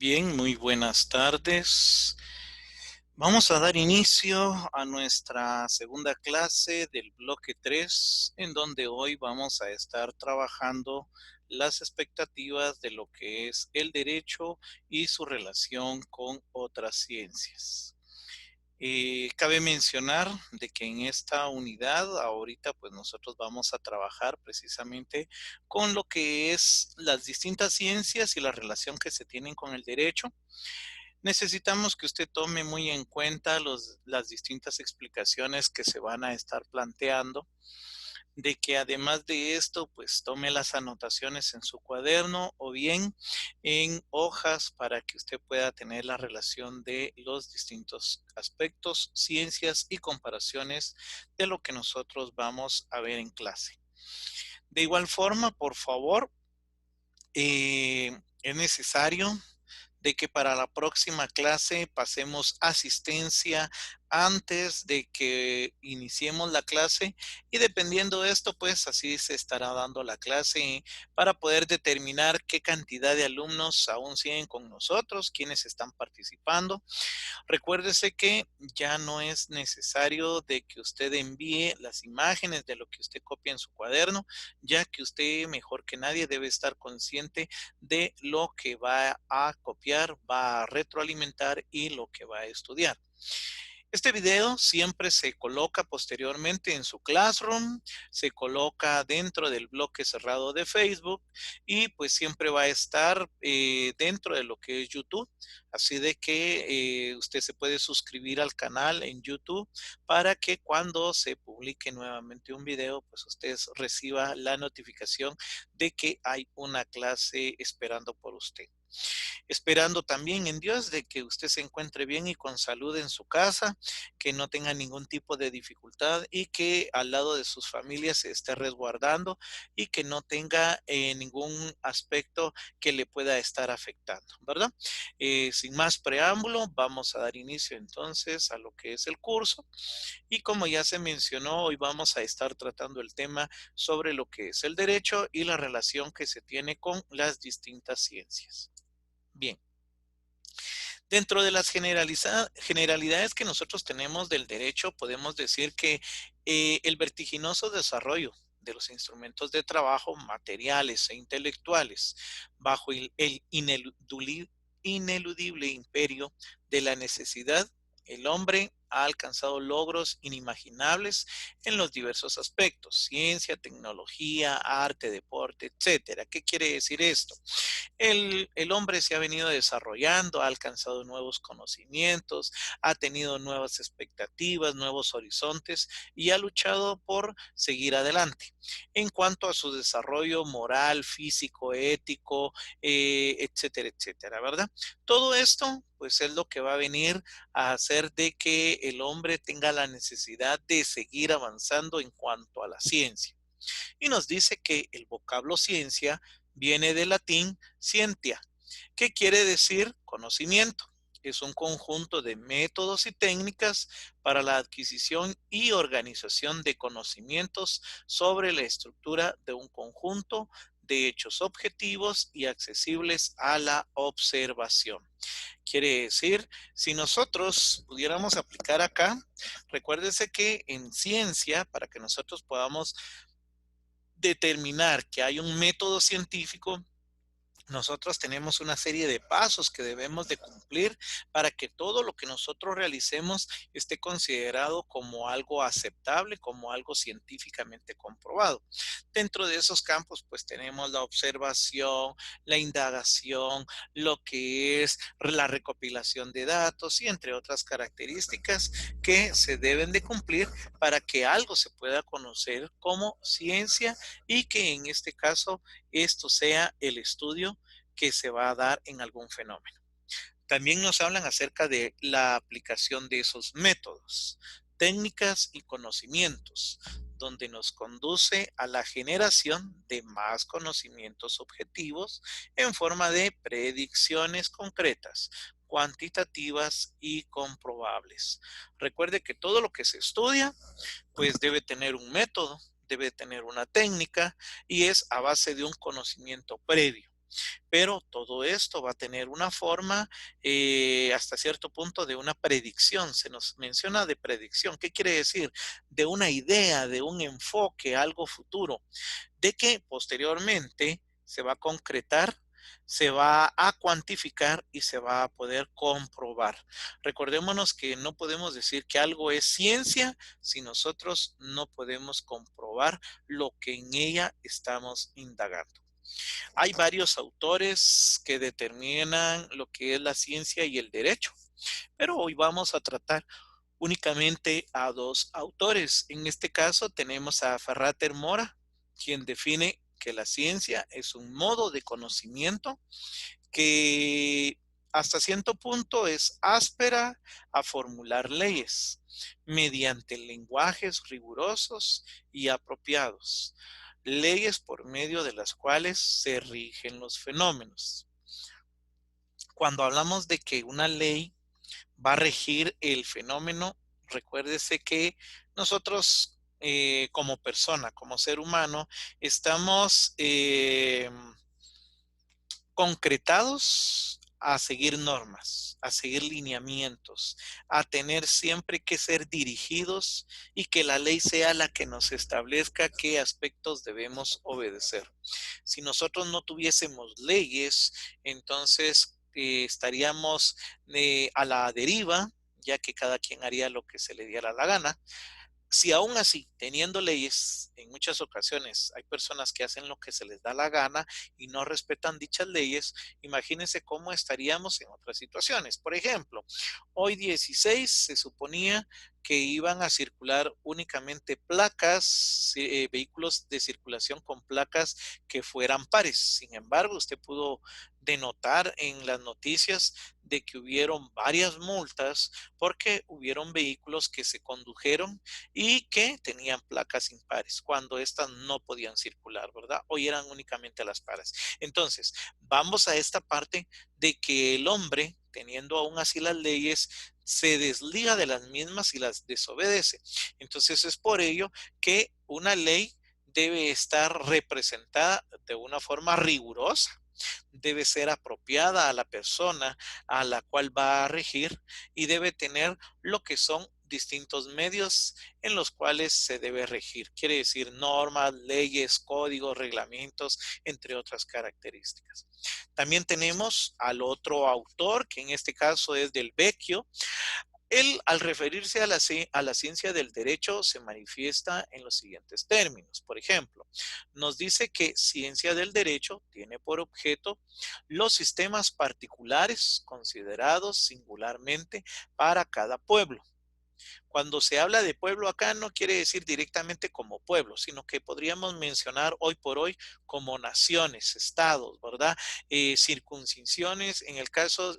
Bien, muy buenas tardes. Vamos a dar inicio a nuestra segunda clase del bloque 3, en donde hoy vamos a estar trabajando las expectativas de lo que es el derecho y su relación con otras ciencias. Cabe mencionar de que en esta unidad ahorita pues nosotros vamos a trabajar precisamente con lo que es las distintas ciencias y la relación que se tienen con el derecho. Necesitamos que usted tome muy en cuenta las distintas explicaciones que se van a estar planteando, de que además de esto, pues tome las anotaciones en su cuaderno o bien en hojas para que usted pueda tener la relación de los distintos aspectos, ciencias y comparaciones de lo que nosotros vamos a ver en clase. De igual forma, por favor, es necesario de que para la próxima clase pasemos asistencia antes de que iniciemos la clase y dependiendo de esto, pues así se estará dando la clase para poder determinar qué cantidad de alumnos aún siguen con nosotros, quiénes están participando. Recuérdese que ya no es necesario de que usted envíe las imágenes de lo que usted copia en su cuaderno, ya que usted mejor que nadie debe estar consciente de lo que va a copiar, va a retroalimentar y lo que va a estudiar. Este video siempre se coloca posteriormente en su Classroom, se coloca dentro del bloque cerrado de Facebook y pues siempre va a estar dentro de lo que es YouTube. Así de que usted se puede suscribir al canal en YouTube para que cuando se publique nuevamente un video, pues usted reciba la notificación de que hay una clase esperando por usted. Esperando también en Dios de que usted se encuentre bien y con salud en su casa, que no tenga ningún tipo de dificultad y que al lado de sus familias se esté resguardando y que no tenga ningún aspecto que le pueda estar afectando, ¿verdad? Sin más preámbulo, vamos a dar inicio entonces a lo que es el curso y como ya se mencionó, hoy vamos a estar tratando el tema sobre lo que es el derecho y la relación que se tiene con las distintas ciencias. Bien, dentro de las generalidades que nosotros tenemos del derecho, podemos decir que el vertiginoso desarrollo de los instrumentos de trabajo materiales e intelectuales bajo el ineludible imperio de la necesidad, el hombre ha alcanzado logros inimaginables en los diversos aspectos, ciencia, tecnología, arte, deporte, etcétera. ¿Qué quiere decir esto? El hombre se ha venido desarrollando, ha alcanzado nuevos conocimientos, ha tenido nuevas expectativas, nuevos horizontes y ha luchado por seguir adelante. En cuanto a su desarrollo moral, físico, ético, etcétera, etcétera, ¿verdad? Todo esto, pues es lo que va a venir a hacer de que el hombre tenga la necesidad de seguir avanzando en cuanto a la ciencia. Y nos dice que el vocablo ciencia viene del latín scientia, que quiere decir conocimiento. Es un conjunto de métodos y técnicas para la adquisición y organización de conocimientos sobre la estructura de un conjunto de hechos objetivos y accesibles a la observación. Quiere decir, si nosotros pudiéramos aplicar acá, recuérdese que en ciencia, para que nosotros podamos determinar que hay un método científico, nosotros tenemos una serie de pasos que debemos de cumplir para que todo lo que nosotros realicemos esté considerado como algo aceptable, como algo científicamente comprobado. Dentro de esos campos, pues tenemos la observación, la indagación, lo que es la recopilación de datos y entre otras características que se deben de cumplir para que algo se pueda conocer como ciencia y que en este caso esto sea el estudio que se va a dar en algún fenómeno. También nos hablan acerca de la aplicación de esos métodos, técnicas y conocimientos, donde nos conduce a la generación de más conocimientos objetivos en forma de predicciones concretas, cuantitativas y comprobables. Recuerde que todo lo que se estudia, pues debe tener un método, debe tener una técnica y es a base de un conocimiento previo. Pero todo esto va a tener una forma hasta cierto punto de una predicción. Se nos menciona de predicción. ¿Qué quiere decir? De una idea, de un enfoque, algo futuro, de que posteriormente se va a concretar, se va a cuantificar y se va a poder comprobar. Recordémonos que no podemos decir que algo es ciencia si nosotros no podemos comprobar lo que en ella estamos indagando. Hay varios autores que determinan lo que es la ciencia y el derecho, pero hoy vamos a tratar únicamente a dos autores. En este caso tenemos a Ferrater Mora, quien define que la ciencia es un modo de conocimiento que hasta cierto punto es áspera a formular leyes mediante lenguajes rigurosos y apropiados, leyes por medio de las cuales se rigen los fenómenos. Cuando hablamos de que una ley va a regir el fenómeno, recuérdese que nosotros como persona, como ser humano, estamos concretados a seguir normas, a seguir lineamientos, a tener siempre que ser dirigidos y que la ley sea la que nos establezca qué aspectos debemos obedecer. Si nosotros no tuviésemos leyes, entonces estaríamos a la deriva, ya que cada quien haría lo que se le diera la gana. Si aún así, teniendo leyes, en muchas ocasiones hay personas que hacen lo que se les da la gana y no respetan dichas leyes, imagínense cómo estaríamos en otras situaciones. Por ejemplo, hoy 16 se suponía que iban a circular únicamente placas, vehículos de circulación con placas que fueran pares. Sin embargo, usted pudo denotar en las noticias de que hubieron varias multas porque hubieron vehículos que se condujeron y que tenían placas impares cuando estas no podían circular, ¿verdad? O eran únicamente las pares. Entonces, vamos a esta parte de que el hombre, teniendo aún así las leyes, se desliga de las mismas y las desobedece. Entonces, es por ello que una ley debe estar representada de una forma rigurosa, debe ser apropiada a la persona a la cual va a regir y debe tener lo que son distintos medios en los cuales se debe regir. Quiere decir normas, leyes, códigos, reglamentos, entre otras características. También tenemos al otro autor, que en este caso es del Vecchio. Él, al referirse a la ciencia del derecho, se manifiesta en los siguientes términos. Por ejemplo, nos dice que ciencia del derecho tiene por objeto los sistemas particulares considerados singularmente para cada pueblo. Cuando se habla de pueblo acá no quiere decir directamente como pueblo, sino que podríamos mencionar hoy por hoy como naciones, estados, ¿verdad? Circuncisiones, en el caso,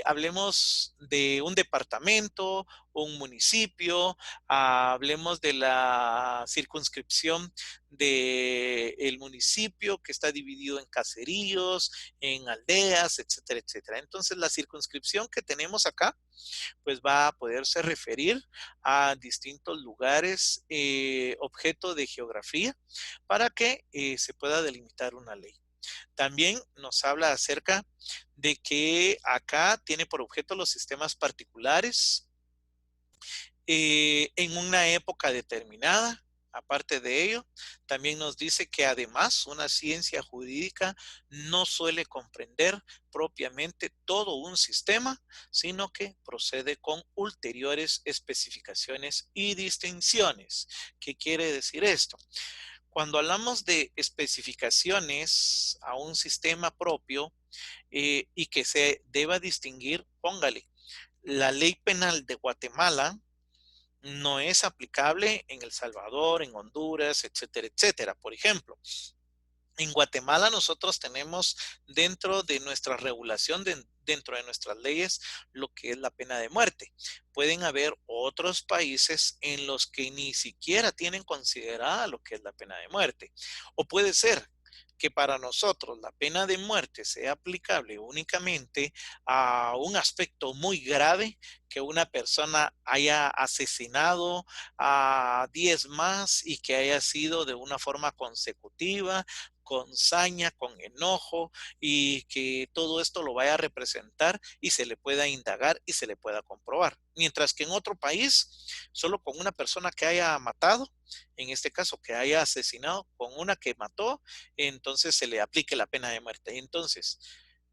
hablemos de un departamento, un municipio, hablemos de la circunscripción del municipio que está dividido en caseríos, en aldeas, etcétera, etcétera. Entonces, la circunscripción que tenemos acá pues va a poderse referir a distintos lugares, objeto de geografía, para que se pueda delimitar una ley. También nos habla acerca de que acá tiene por objeto los sistemas particulares en una época determinada. Aparte de ello, también nos dice que además una ciencia jurídica no suele comprender propiamente todo un sistema, sino que procede con ulteriores especificaciones y distinciones. ¿Qué quiere decir esto? Cuando hablamos de especificaciones a un sistema propio y que se deba distinguir, póngale, la ley penal de Guatemala no es aplicable en El Salvador, en Honduras, etcétera, etcétera. Por ejemplo, en Guatemala nosotros tenemos dentro de nuestra regulación, dentro de nuestras leyes, lo que es la pena de muerte. Pueden haber otros países en los que ni siquiera tienen considerada lo que es la pena de muerte. O puede ser que para nosotros la pena de muerte sea aplicable únicamente a un aspecto muy grave, que una persona haya asesinado a 10 más y que haya sido de una forma consecutiva, con saña, con enojo, y que todo esto lo vaya a representar y se le pueda indagar y se le pueda comprobar. Mientras que en otro país, solo con una persona que haya matado, en este caso que haya asesinado, con una que mató, entonces se le aplique la pena de muerte. Entonces,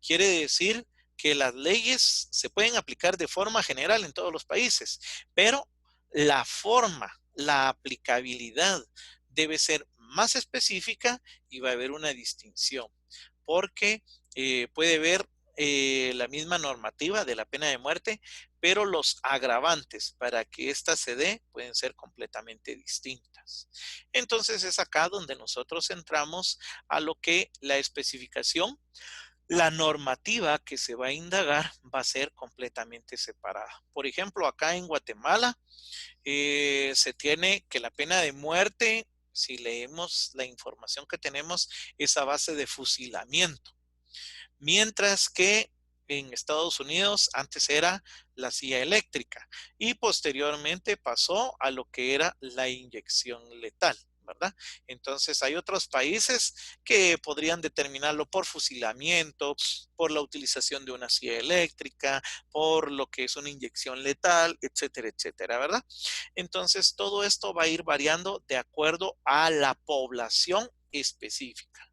quiere decir que las leyes se pueden aplicar de forma general en todos los países, pero la forma, la aplicabilidad debe ser más específica y va a haber una distinción, porque puede haber la misma normativa de la pena de muerte, pero los agravantes para que ésta se dé pueden ser completamente distintas. Entonces es acá donde nosotros entramos a lo que la especificación, la normativa que se va a indagar va a ser completamente separada. Por ejemplo, acá en Guatemala se tiene que la pena de muerte, si leemos la información que tenemos, es a base de fusilamiento. Mientras que en Estados Unidos antes era la silla eléctrica y posteriormente pasó a lo que era la inyección letal, ¿verdad? Entonces hay otros países que podrían determinarlo por fusilamiento, por la utilización de una silla eléctrica, por lo que es una inyección letal, etcétera, etcétera, ¿verdad? Entonces todo esto va a ir variando de acuerdo a la población específica.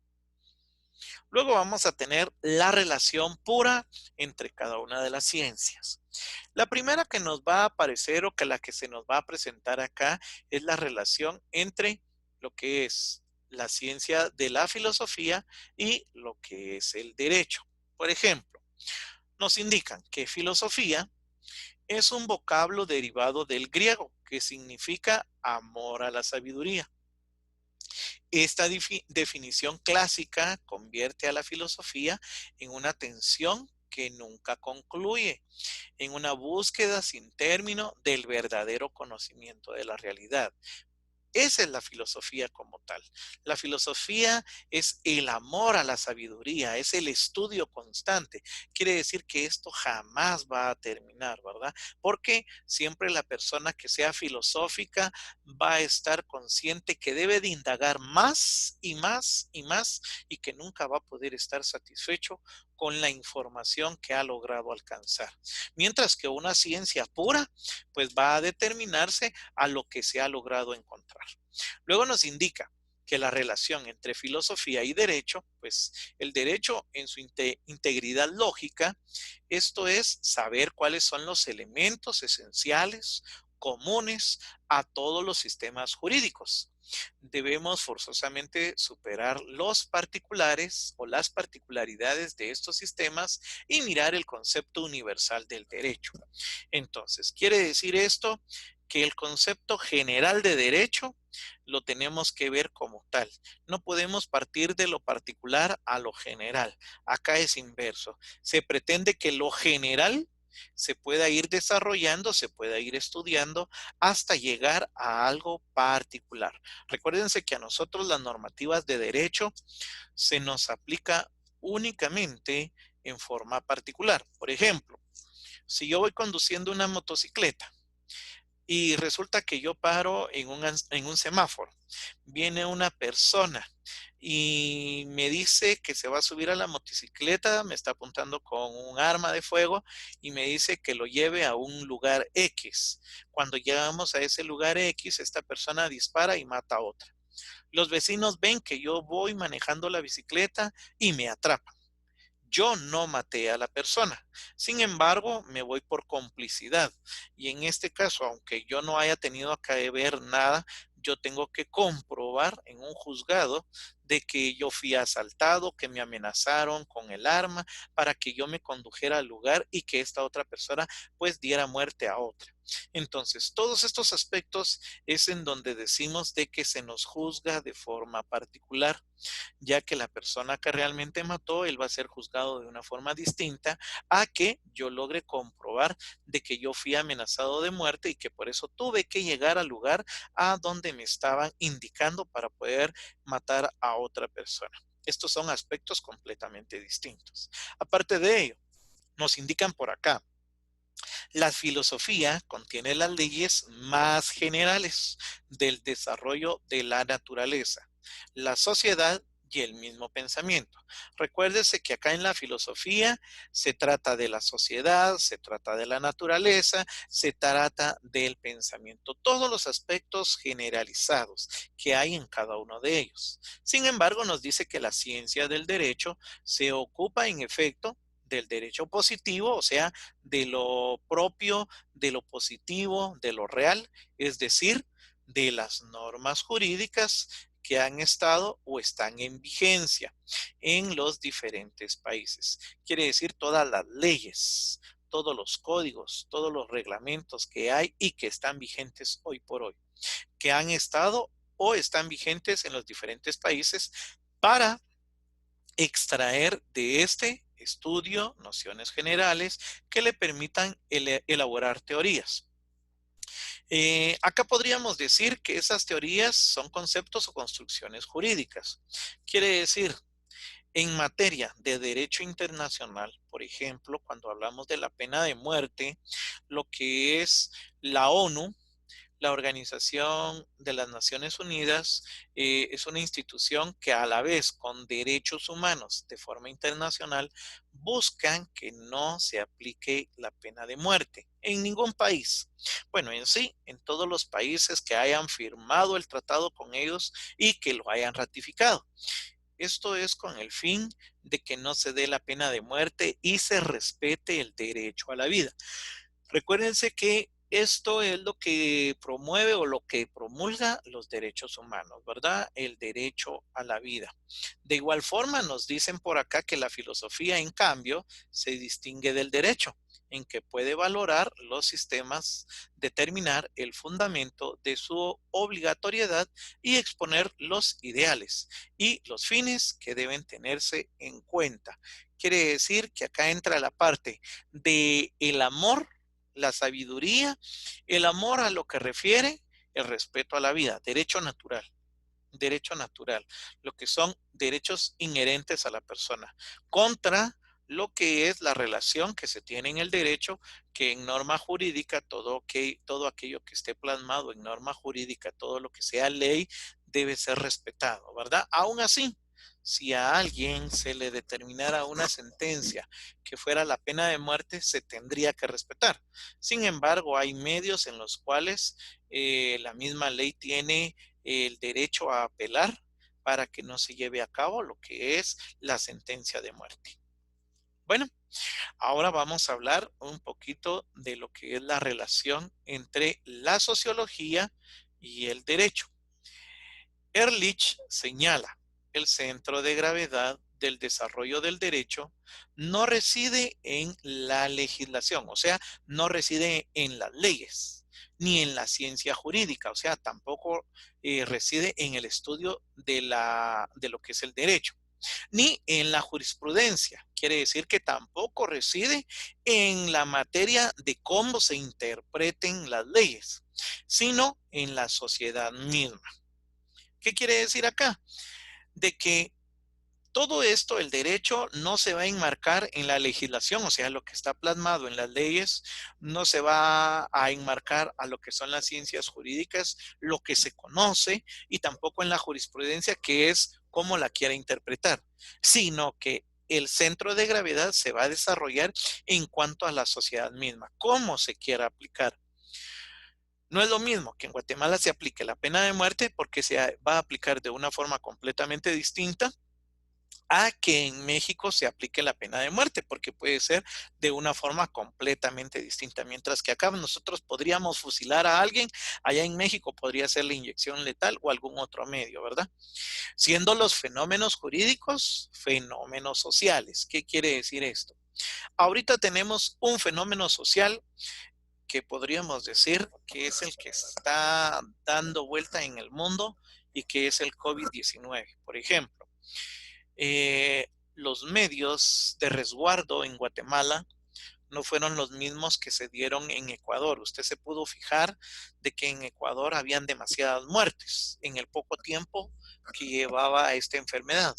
Luego vamos a tener la relación pura entre cada una de las ciencias. La primera que nos va a aparecer o que la que se nos va a presentar acá es la relación entre lo que es la ciencia de la filosofía y lo que es el derecho. Por ejemplo, nos indican que filosofía es un vocablo derivado del griego que significa amor a la sabiduría. Esta definición clásica convierte a la filosofía en una tensión que nunca concluye, en una búsqueda sin término del verdadero conocimiento de la realidad. Esa es la filosofía como tal. La filosofía es el amor a la sabiduría, es el estudio constante. Quiere decir que esto jamás va a terminar, ¿verdad? Porque siempre la persona que sea filosófica va a estar consciente que debe de indagar más y más y más y que nunca va a poder estar satisfecho con la información que ha logrado alcanzar. Mientras que una ciencia pura, pues va a determinarse a lo que se ha logrado encontrar. Luego nos indica que la relación entre filosofía y derecho, pues el derecho en su integridad lógica, esto es saber cuáles son los elementos esenciales, comunes a todos los sistemas jurídicos. Debemos forzosamente superar los particulares o las particularidades de estos sistemas y mirar el concepto universal del derecho. Entonces, quiere decir esto que el concepto general de derecho lo tenemos que ver como tal. No podemos partir de lo particular a lo general. Acá es inverso. Se pretende que lo general se pueda ir desarrollando, se pueda ir estudiando hasta llegar a algo particular. Recuérdense que a nosotros las normativas de derecho se nos aplica únicamente en forma particular. Por ejemplo, si yo voy conduciendo una motocicleta y resulta que yo paro en un semáforo, viene una persona y me dice que se va a subir a la motocicleta, me está apuntando con un arma de fuego y me dice que lo lleve a un lugar X. Cuando llegamos a ese lugar X, esta persona dispara y mata a otra. Los vecinos ven que yo voy manejando la bicicleta y me atrapan. Yo no maté a la persona. Sin embargo, me voy por complicidad. Y en este caso, aunque yo no haya tenido que ver nada, yo tengo que comprobar en un juzgado de que yo fui asaltado, que me amenazaron con el arma para que yo me condujera al lugar y que esta otra persona pues diera muerte a otra. Entonces, todos estos aspectos es en donde decimos de que se nos juzga de forma particular, ya que la persona que realmente mató, él va a ser juzgado de una forma distinta a que yo logre comprobar de que yo fui amenazado de muerte y que por eso tuve que llegar al lugar a donde me estaban indicando para poder matar a otra persona. Estos son aspectos completamente distintos. Aparte de ello, nos indican por acá, la filosofía contiene las leyes más generales del desarrollo de la naturaleza, la sociedad y el mismo pensamiento. Recuérdese que acá en la filosofía se trata de la sociedad, se trata de la naturaleza, se trata del pensamiento, todos los aspectos generalizados que hay en cada uno de ellos. Sin embargo, nos dice que la ciencia del derecho se ocupa en efecto del derecho positivo, o sea, de lo propio, de lo positivo, de lo real, es decir, de las normas jurídicas que han estado o están en vigencia en los diferentes países. Quiere decir todas las leyes, todos los códigos, todos los reglamentos que hay y que están vigentes hoy por hoy, que han estado o están vigentes en los diferentes países para extraer de este estudio nociones generales que le permitan elaborar teorías. Acá podríamos decir que esas teorías son conceptos o construcciones jurídicas. Quiere decir, en materia de derecho internacional, por ejemplo, cuando hablamos de la pena de muerte, lo que es la ONU, la Organización de las Naciones Unidas, es una institución que a la vez con derechos humanos de forma internacional buscan que no se aplique la pena de muerte en ningún país. Bueno, en sí, en todos los países que hayan firmado el tratado con ellos y que lo hayan ratificado. Esto es con el fin de que no se dé la pena de muerte y se respete el derecho a la vida. Recuérdense que esto es lo que promueve o lo que promulga los derechos humanos, ¿verdad? El derecho a la vida. De igual forma, nos dicen por acá que la filosofía, en cambio, se distingue del derecho, en que puede valorar los sistemas, determinar el fundamento de su obligatoriedad y exponer los ideales y los fines que deben tenerse en cuenta. Quiere decir que acá entra la parte de el amor, la sabiduría, el amor a lo que refiere, el respeto a la vida, derecho natural, lo que son derechos inherentes a la persona, contra lo que es la relación que se tiene en el derecho, que en norma jurídica, todo aquello que esté plasmado en norma jurídica, todo lo que sea ley, debe ser respetado, ¿verdad? Aún así, si a alguien se le determinara una sentencia que fuera la pena de muerte, se tendría que respetar. Sin embargo, hay medios en los cuales la misma ley tiene el derecho a apelar para que no se lleve a cabo lo que es la sentencia de muerte. Bueno, ahora vamos a hablar un poquito de lo que es la relación entre la sociología y el derecho. Ehrlich señala, el centro de gravedad del desarrollo del derecho no reside en la legislación, o sea, no reside en las leyes, ni en la ciencia jurídica, o sea, tampoco reside en el estudio de lo que es el derecho, ni en la jurisprudencia. Quiere decir que tampoco reside en la materia de cómo se interpreten las leyes, sino en la sociedad misma. ¿Qué quiere decir acá? De que todo esto, el derecho, no se va a enmarcar en la legislación, o sea, lo que está plasmado en las leyes, no se va a enmarcar a lo que son las ciencias jurídicas, lo que se conoce, y tampoco en la jurisprudencia, que es cómo la quiera interpretar, sino que el centro de gravedad se va a desarrollar en cuanto a la sociedad misma, cómo se quiera aplicar. No es lo mismo que en Guatemala se aplique la pena de muerte porque se va a aplicar de una forma completamente distinta a que en México se aplique la pena de muerte, porque puede ser de una forma completamente distinta. Mientras que acá nosotros podríamos fusilar a alguien, allá en México podría ser la inyección letal o algún otro medio, ¿verdad? Siendo los fenómenos jurídicos fenómenos sociales. ¿Qué quiere decir esto? Ahorita tenemos un fenómeno social que podríamos decir que es el que está dando vuelta en el mundo y que es el COVID-19. Por ejemplo, los medios de resguardo en Guatemala no fueron los mismos que se dieron en Ecuador. Usted se pudo fijar de que en Ecuador habían demasiadas muertes en el poco tiempo que llevaba esta enfermedad,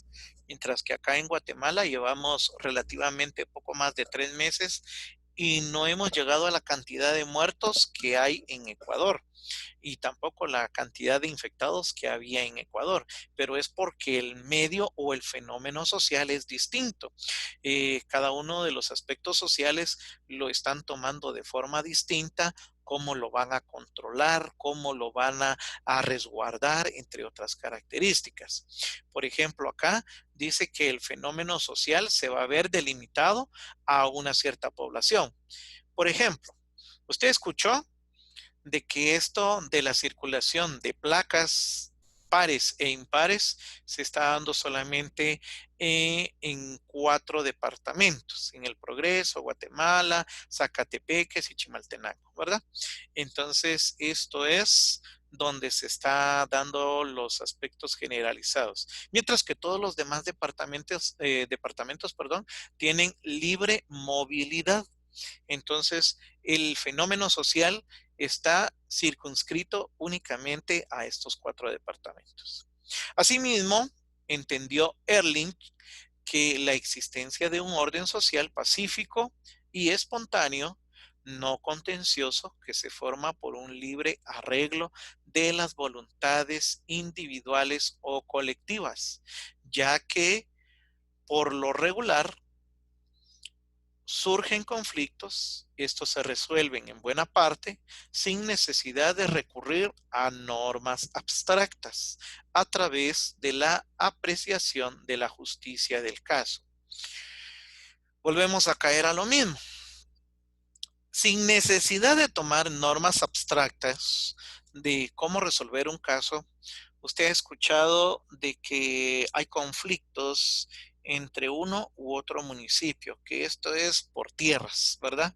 mientras que acá en Guatemala llevamos relativamente poco más de 3 meses y no hemos llegado a la cantidad de muertos que hay en Ecuador y tampoco la cantidad de infectados que había en Ecuador, pero es porque el medio o el fenómeno social es distinto. Cada uno de los aspectos sociales lo están tomando de forma distinta, cómo lo van a controlar, cómo lo van a resguardar, entre otras características. Por ejemplo, acá dice que el fenómeno social se va a ver delimitado a una cierta población. Por ejemplo, usted escuchó de que esto de la circulación de placas pares e impares se está dando solamente en 4 departamentos, en El Progreso, Guatemala, Zacatepeques y Chimaltenango, ¿verdad? Entonces, esto es donde se está dando los aspectos generalizados, mientras que todos los demás departamentos, perdón, tienen libre movilidad. Entonces, el fenómeno social está circunscrito únicamente a estos 4 departamentos. Asimismo, entendió Erling que la existencia de un orden social pacífico y espontáneo, no contencioso, que se forma por un libre arreglo de las voluntades individuales o colectivas, ya que por lo regular surgen conflictos, estos se resuelven en buena parte sin necesidad de recurrir a normas abstractas a través de la apreciación de la justicia del caso. Volvemos a caer a lo mismo. Sin necesidad de tomar normas abstractas de cómo resolver un caso, usted ha escuchado de que hay conflictos entre uno u otro municipio, que esto es por tierras, ¿verdad?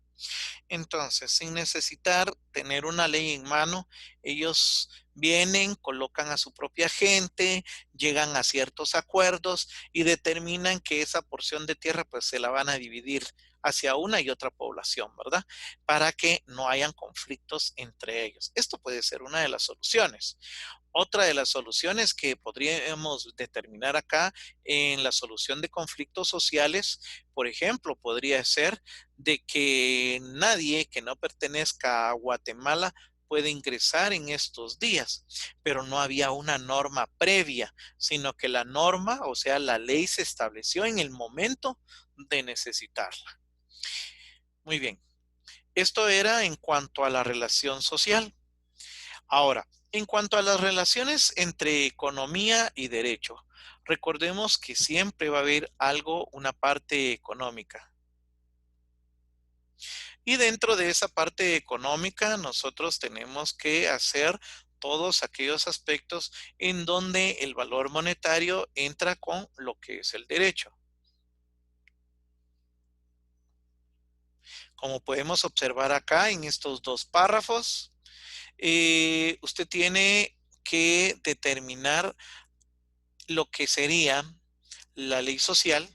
Entonces, sin necesitar tener una ley en mano, ellos vienen, colocan a su propia gente, llegan a ciertos acuerdos y determinan que esa porción de tierra pues se la van a dividir hacia una y otra población, ¿verdad? Para que no hayan conflictos entre ellos. Esto puede ser una de las soluciones. Otra de las soluciones que podríamos determinar acá en la solución de conflictos sociales, por ejemplo, podría ser de que nadie que no pertenezca a Guatemala puede ingresar en estos días, pero no había una norma previa, sino que la norma, o sea, la ley se estableció en el momento de necesitarla. Muy bien, esto era en cuanto a la relación social. Ahora, en cuanto a las relaciones entre economía y derecho, recordemos que siempre va a haber algo, una parte económica. Y dentro de esa parte económica, nosotros tenemos que hacer todos aquellos aspectos en donde el valor monetario entra con lo que es el derecho. Como podemos observar acá en estos 2 párrafos, usted tiene que determinar lo que sería la ley social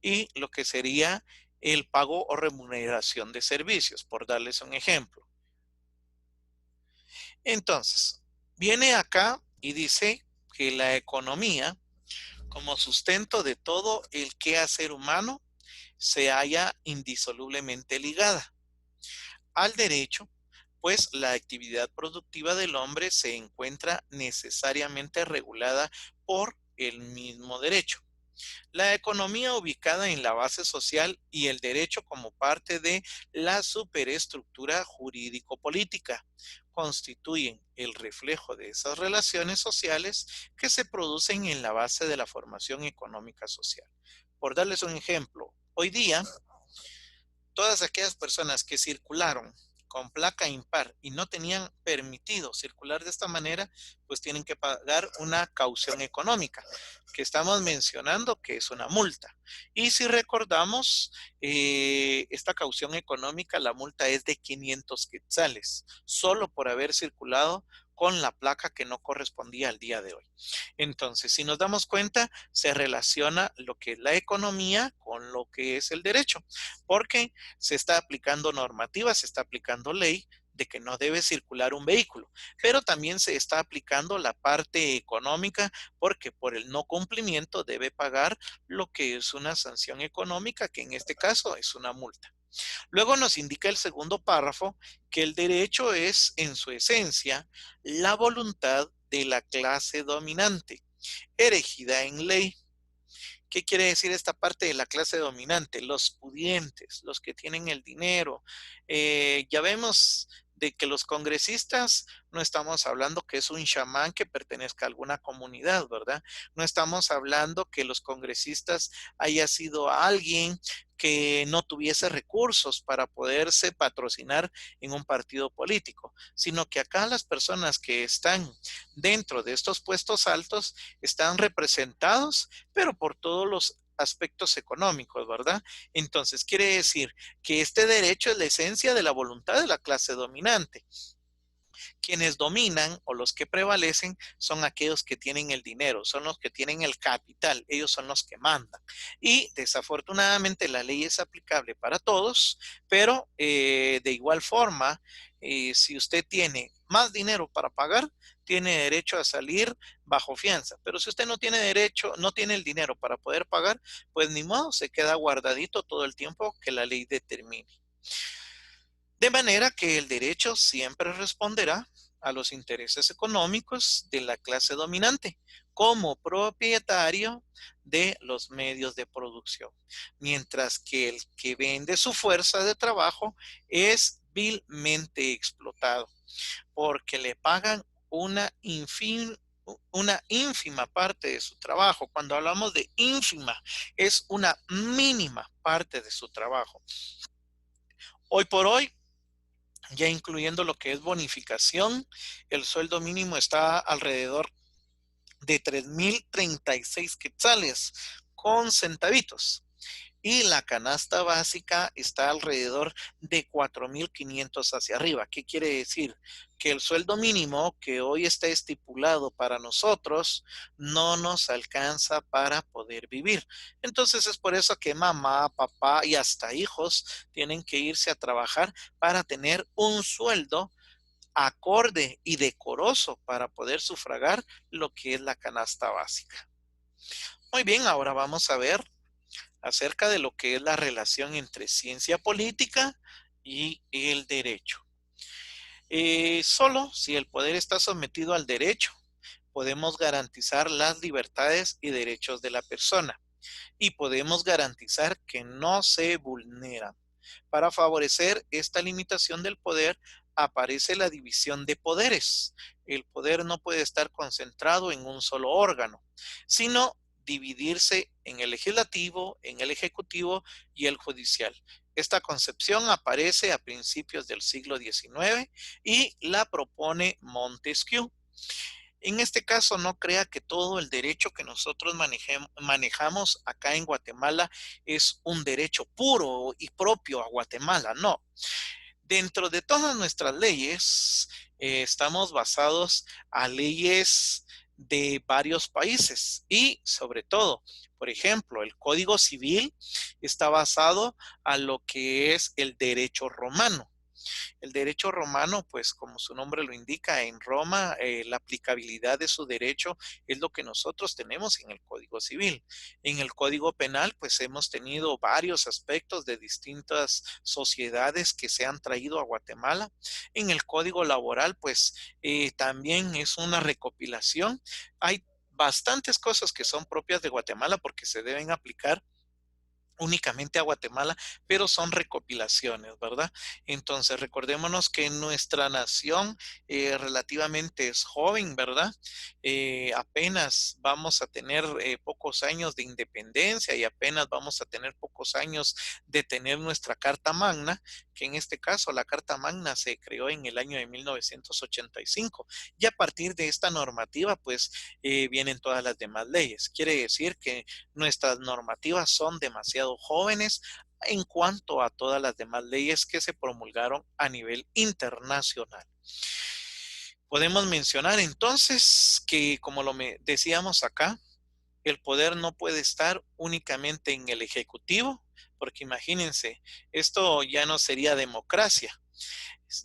y lo que sería el pago o remuneración de servicios, por darles un ejemplo. Entonces, viene acá y dice que la economía, como sustento de todo el quehacer humano, se halla indisolublemente ligada al derecho, pues la actividad productiva del hombre se encuentra necesariamente regulada por el mismo derecho. La economía ubicada en la base social y el derecho como parte de la superestructura jurídico-política constituyen el reflejo de esas relaciones sociales que se producen en la base de la formación económica social. Por darles un ejemplo, hoy día todas aquellas personas que circularon con placa impar y no tenían permitido circular de esta manera, pues tienen que pagar una caución económica, que estamos mencionando que es una multa. Y si recordamos, esta caución económica, la multa es de 500 quetzales, solo por haber circulado con la placa que no correspondía al día de hoy. Entonces, si nos damos cuenta, se relaciona lo que es la economía con lo que es el derecho, porque se está aplicando normativa, se está aplicando ley de que no debe circular un vehículo, pero también se está aplicando la parte económica porque por el no cumplimiento debe pagar lo que es una sanción económica, que en este caso es una multa. Luego nos indica el segundo párrafo que el derecho es, en su esencia, la voluntad de la clase dominante, erigida en ley. ¿Qué quiere decir esta parte de la clase dominante? Los pudientes, los que tienen el dinero. Ya vemos de que los congresistas no estamos hablando que es un chamán que pertenezca a alguna comunidad, ¿verdad? No estamos hablando que los congresistas haya sido alguien que no tuviese recursos para poderse patrocinar en un partido político, sino que acá las personas que están dentro de estos puestos altos están representados pero por todos los aspectos económicos, ¿verdad? Entonces, quiere decir que este derecho es la esencia de la voluntad de la clase dominante. Quienes dominan o los que prevalecen son aquellos que tienen el dinero, son los que tienen el capital, ellos son los que mandan. Y desafortunadamente la ley es aplicable para todos, pero de igual forma, si usted tiene más dinero para pagar, tiene derecho a salir bajo fianza. Pero si usted no tiene derecho, no tiene el dinero para poder pagar, pues ni modo, se queda guardadito todo el tiempo que la ley determine. De manera que el derecho siempre responderá a los intereses económicos de la clase dominante como propietario de los medios de producción, mientras que el que vende su fuerza de trabajo es vilmente explotado porque le pagan una ínfima parte de su trabajo. Cuando hablamos de ínfima, es una mínima parte de su trabajo. Hoy por hoy, ya incluyendo lo que es bonificación, el sueldo mínimo está alrededor de 3,036 quetzales con centavitos. Y la canasta básica está alrededor de 4,500 hacia arriba. ¿Qué quiere decir? Que el sueldo mínimo que hoy está estipulado para nosotros no nos alcanza para poder vivir. Entonces es por eso que mamá, papá y hasta hijos tienen que irse a trabajar para tener un sueldo acorde y decoroso para poder sufragar lo que es la canasta básica. Muy bien, ahora vamos a ver acerca de lo que es la relación entre ciencia política y el derecho. Solo si el poder está sometido al derecho, podemos garantizar las libertades y derechos de la persona y podemos garantizar que no se vulneran. Para favorecer esta limitación del poder, aparece la división de poderes. El poder no puede estar concentrado en un solo órgano, sino dividirse en el legislativo, en el ejecutivo y el judicial. Esta concepción aparece a principios del siglo XIX y la propone Montesquieu. En este caso, no crea que todo el derecho que nosotros manejamos acá en Guatemala es un derecho puro y propio a Guatemala. No. Dentro de todas nuestras leyes, estamos basados a leyes de varios países y sobre todo, por ejemplo, el Código Civil está basado a lo que es el derecho romano. El derecho romano, pues como su nombre lo indica, en Roma la aplicabilidad de su derecho es lo que nosotros tenemos en el Código Civil. En el Código Penal, pues hemos tenido varios aspectos de distintas sociedades que se han traído a Guatemala. En el Código Laboral, pues también es una recopilación. Hay bastantes cosas que son propias de Guatemala porque se deben aplicar únicamente a Guatemala, pero son recopilaciones, ¿verdad? Entonces, recordémonos que nuestra nación relativamente es joven, ¿verdad? Apenas vamos a tener pocos años de independencia y apenas vamos a tener pocos años de tener nuestra Carta Magna, que en este caso la Carta Magna se creó en el año de 1985 y a partir de esta normativa, pues vienen todas las demás leyes. Quiere decir que nuestras normativas son demasiado jóvenes en cuanto a todas las demás leyes que se promulgaron a nivel internacional. Podemos mencionar entonces que, como decíamos acá, el poder no puede estar únicamente en el ejecutivo, porque imagínense, esto ya no sería democracia.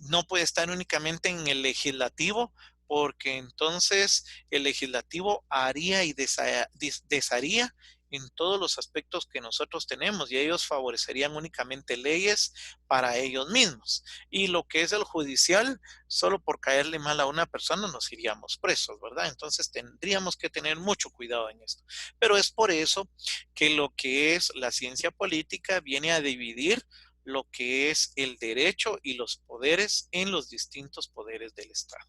No puede estar únicamente en el legislativo, porque entonces el legislativo haría y desharía en todos los aspectos que nosotros tenemos y ellos favorecerían únicamente leyes para ellos mismos. Y lo que es el judicial, solo por caerle mal a una persona nos iríamos presos, ¿verdad? Entonces tendríamos que tener mucho cuidado en esto. Pero es por eso que lo que es la ciencia política viene a dividir lo que es el derecho y los poderes en los distintos poderes del Estado.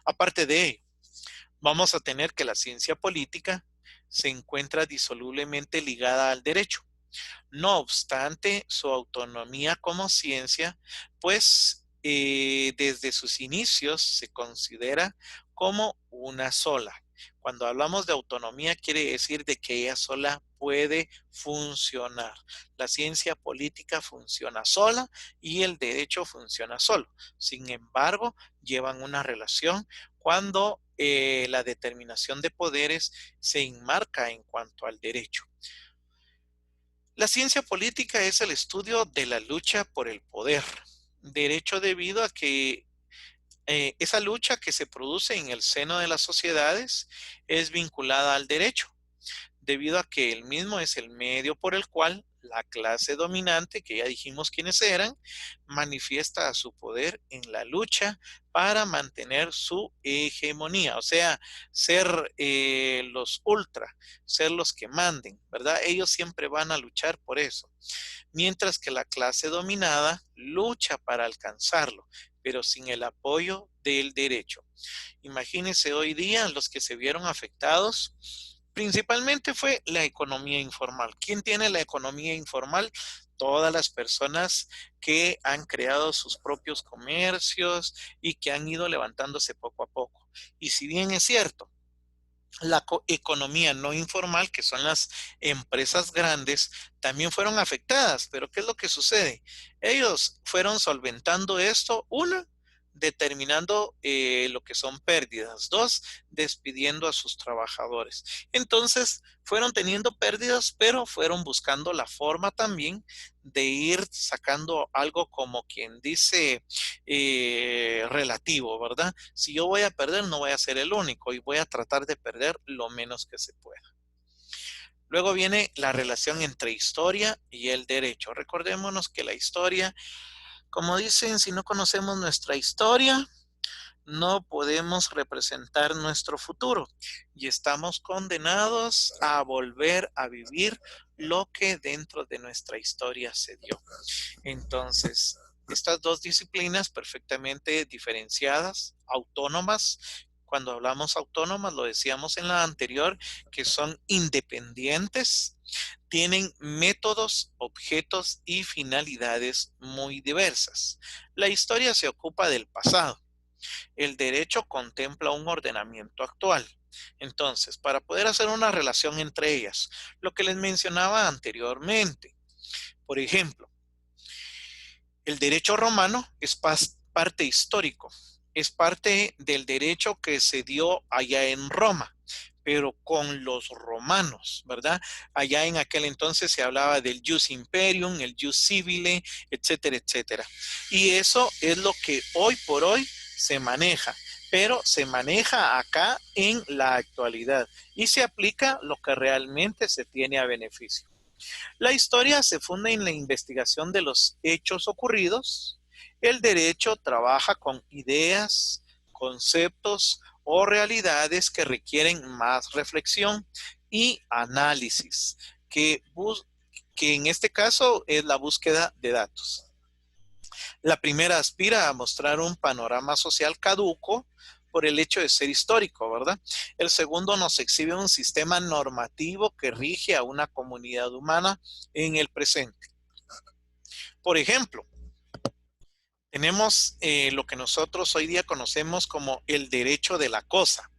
Aparte de ello, vamos a tener que la ciencia política se encuentra disolublemente ligada al derecho. No obstante, su autonomía como ciencia, pues desde sus inicios se considera como una sola. Cuando hablamos de autonomía, quiere decir de que ella sola puede funcionar. La ciencia política funciona sola y el derecho funciona solo. Sin embargo, llevan una relación cuando la determinación de poderes se enmarca en cuanto al derecho. La ciencia política es el estudio de la lucha por el poder. Derecho debido a que esa lucha que se produce en el seno de las sociedades es vinculada al derecho, debido a que el mismo es el medio por el cual la clase dominante, que ya dijimos quiénes eran, manifiesta su poder en la lucha para mantener su hegemonía, o sea, ser los ultra, ser los que manden, ¿verdad? Ellos siempre van a luchar por eso, mientras que la clase dominada lucha para alcanzarlo, pero sin el apoyo del derecho. Imagínense hoy día los que se vieron afectados. Principalmente fue la economía informal. ¿Quién tiene la economía informal? Todas las personas que han creado sus propios comercios y que han ido levantándose poco a poco. Y si bien es cierto, la economía no informal, que son las empresas grandes, también fueron afectadas. Pero ¿qué es lo que sucede? Ellos fueron solventando esto, una, determinando lo que son pérdidas, dos, despidiendo a sus trabajadores. Entonces, fueron teniendo pérdidas, pero fueron buscando la forma también de ir sacando algo como quien dice relativo, ¿verdad? Si yo voy a perder, no voy a ser el único y voy a tratar de perder lo menos que se pueda. Luego viene la relación entre historia y el derecho. Recordémonos que la historia, como dicen, si no conocemos nuestra historia, no podemos representar nuestro futuro y estamos condenados a volver a vivir lo que dentro de nuestra historia se dio. Entonces, estas dos disciplinas perfectamente diferenciadas, autónomas. Cuando hablamos autónomas, lo decíamos en la anterior, que son independientes, tienen métodos, objetos y finalidades muy diversas. La historia se ocupa del pasado. El derecho contempla un ordenamiento actual. Entonces, para poder hacer una relación entre ellas, lo que les mencionaba anteriormente, por ejemplo, el derecho romano es parte histórico, es parte del derecho que se dio allá en Roma, pero con los romanos, ¿verdad? Allá en aquel entonces se hablaba del jus imperium, el jus civile, etcétera, etcétera. Y eso es lo que hoy por hoy se maneja, pero se maneja acá en la actualidad y se aplica lo que realmente se tiene a beneficio. La historia se funda en la investigación de los hechos ocurridos. El derecho trabaja con ideas, conceptos o realidades que requieren más reflexión y análisis, que en este caso es la búsqueda de datos. La primera aspira a mostrar un panorama social caduco por el hecho de ser histórico, ¿verdad? El segundo nos exhibe un sistema normativo que rige a una comunidad humana en el presente. Por ejemplo, tenemos lo que nosotros hoy día conocemos como el derecho de la cosa.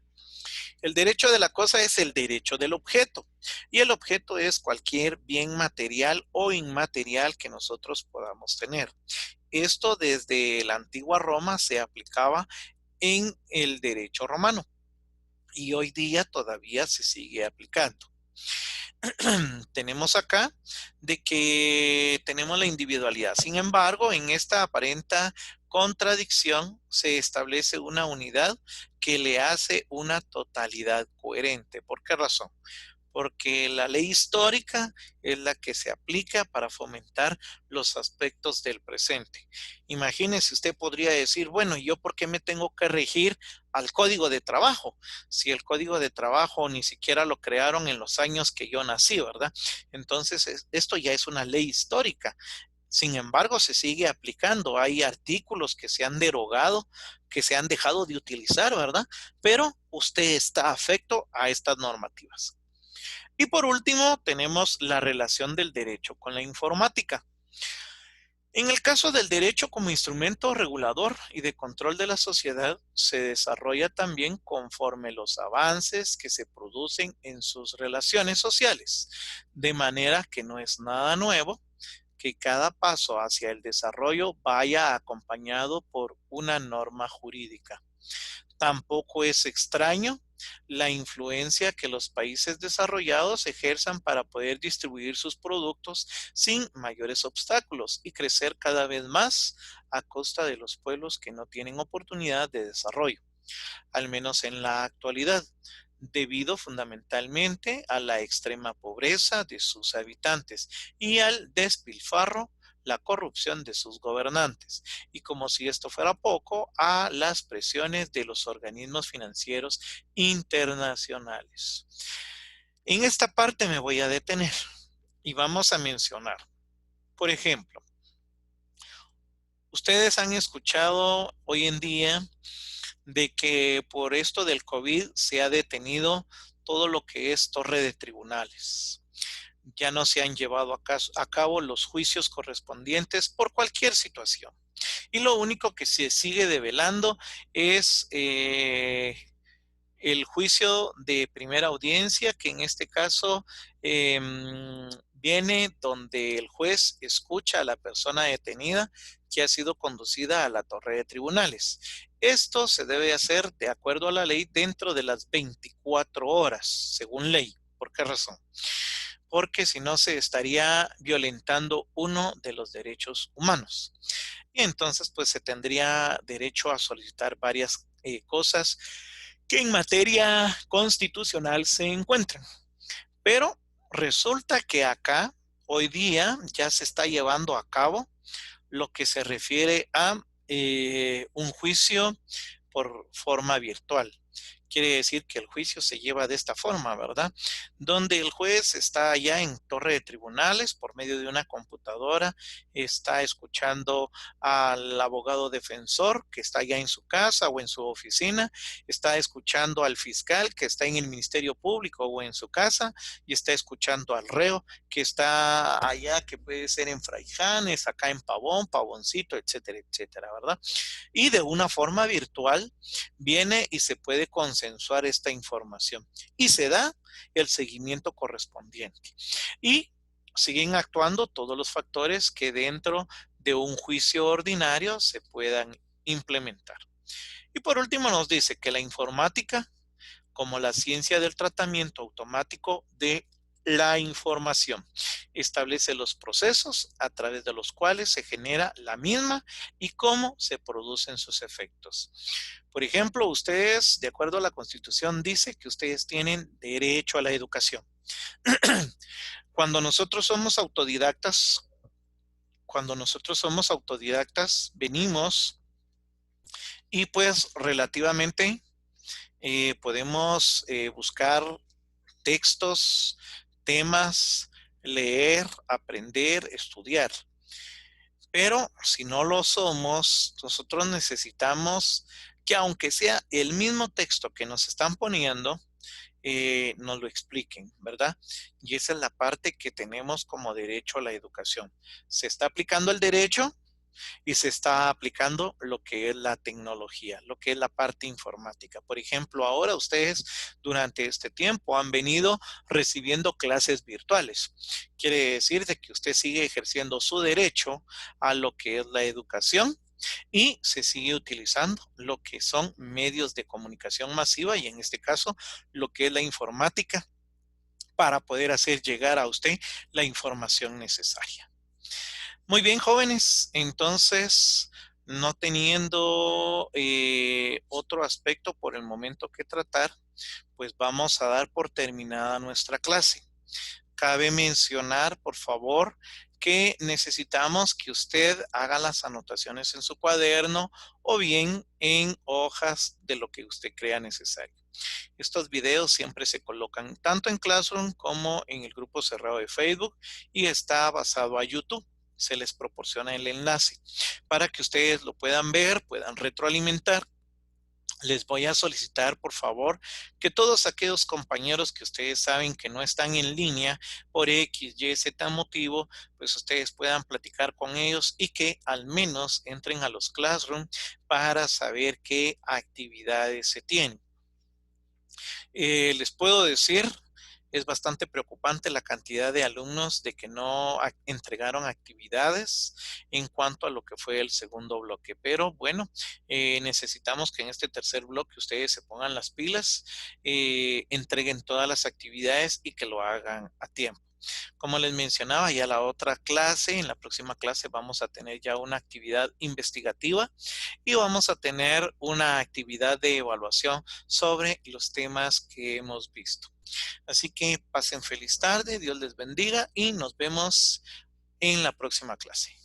El derecho de la cosa es el derecho del objeto y el objeto es cualquier bien material o inmaterial que nosotros podamos tener. Esto desde la antigua Roma se aplicaba en el derecho romano y hoy día todavía se sigue aplicando. Tenemos acá de que tenemos la individualidad. Sin embargo, en esta aparenta contradicción se establece una unidad que le hace una totalidad coherente. ¿Por qué razón? Porque la ley histórica es la que se aplica para fomentar los aspectos del presente. Imagínese, usted podría decir, bueno, ¿yo por qué me tengo que regir al código de trabajo? Si el código de trabajo ni siquiera lo crearon en los años que yo nací, ¿verdad? Entonces, esto ya es una ley histórica. Sin embargo, se sigue aplicando. Hay artículos que se han derogado, que se han dejado de utilizar, ¿verdad? Pero usted está afecto a estas normativas. Y por último, tenemos la relación del derecho con la informática. En el caso del derecho como instrumento regulador y de control de la sociedad, se desarrolla también conforme los avances que se producen en sus relaciones sociales, de manera que no es nada nuevo que cada paso hacia el desarrollo vaya acompañado por una norma jurídica. Tampoco es extraño la influencia que los países desarrollados ejerzan para poder distribuir sus productos sin mayores obstáculos y crecer cada vez más a costa de los pueblos que no tienen oportunidad de desarrollo, al menos en la actualidad, debido fundamentalmente a la extrema pobreza de sus habitantes y al despilfarro, la corrupción de sus gobernantes, y como si esto fuera poco, a las presiones de los organismos financieros internacionales. En esta parte me voy a detener y vamos a mencionar, por ejemplo, ustedes han escuchado hoy en día de que por esto del COVID se ha detenido todo lo que es torre de tribunales. Ya no se han llevado a cabo los juicios correspondientes por cualquier situación. Y lo único que se sigue develando es el juicio de primera audiencia, que en este caso viene donde el juez escucha a la persona detenida que ha sido conducida a la torre de tribunales. Esto se debe hacer de acuerdo a la ley dentro de las 24 horas, según ley. ¿Por qué razón? Porque si no se estaría violentando uno de los derechos humanos. Y entonces pues se tendría derecho a solicitar varias cosas que en materia constitucional se encuentran. Pero resulta que acá hoy día ya se está llevando a cabo lo que se refiere a un juicio por forma virtual. Quiere decir que el juicio se lleva de esta forma, ¿verdad? Donde el juez está allá en torre de tribunales por medio de una computadora, está escuchando al abogado defensor que está allá en su casa o en su oficina, está escuchando al fiscal que está en el Ministerio Público o en su casa y está escuchando al reo que está allá, que puede ser en Fraijanes, acá en Pavón, Pavoncito, etcétera, etcétera, ¿verdad? Y de una forma virtual viene y se puede consensuar esta información y se da el seguimiento correspondiente. Y siguen actuando todos los factores que dentro de un juicio ordinario se puedan implementar. Y por último nos dice que la informática, como la ciencia del tratamiento automático de la información, establece los procesos a través de los cuales se genera la misma y cómo se producen sus efectos. Por ejemplo, ustedes, de acuerdo a la Constitución, dice que ustedes tienen derecho a la educación. Cuando nosotros somos autodidactas, venimos y pues relativamente podemos buscar textos, temas, leer, aprender, estudiar. Pero si no lo somos, nosotros necesitamos que aunque sea el mismo texto que nos están poniendo, nos lo expliquen, ¿verdad? Y esa es la parte que tenemos como derecho a la educación. Se está aplicando el derecho y se está aplicando lo que es la tecnología, lo que es la parte informática. Por ejemplo, ahora ustedes durante este tiempo han venido recibiendo clases virtuales. Quiere decir de que usted sigue ejerciendo su derecho a lo que es la educación y se sigue utilizando lo que son medios de comunicación masiva y en este caso lo que es la informática para poder hacer llegar a usted la información necesaria. Muy bien, jóvenes, entonces, no teniendo otro aspecto por el momento que tratar, pues vamos a dar por terminada nuestra clase. Cabe mencionar, por favor, que necesitamos que usted haga las anotaciones en su cuaderno o bien en hojas de lo que usted crea necesario. Estos videos siempre se colocan tanto en Classroom como en el grupo cerrado de Facebook y está basado a YouTube. Se les proporciona el enlace para que ustedes lo puedan ver, puedan retroalimentar. Les voy a solicitar, por favor, que todos aquellos compañeros que ustedes saben que no están en línea por X, Y, Z motivo, pues ustedes puedan platicar con ellos y que al menos entren a los Classroom para saber qué actividades se tienen. Les puedo decir, es bastante preocupante la cantidad de alumnos de que no entregaron actividades en cuanto a lo que fue el segundo bloque. Pero bueno, necesitamos que en este tercer bloque ustedes se pongan las pilas, entreguen todas las actividades y que lo hagan a tiempo. Como les mencionaba, ya la otra clase, en la próxima clase vamos a tener ya una actividad investigativa y vamos a tener una actividad de evaluación sobre los temas que hemos visto. Así que pasen feliz tarde, Dios les bendiga y nos vemos en la próxima clase.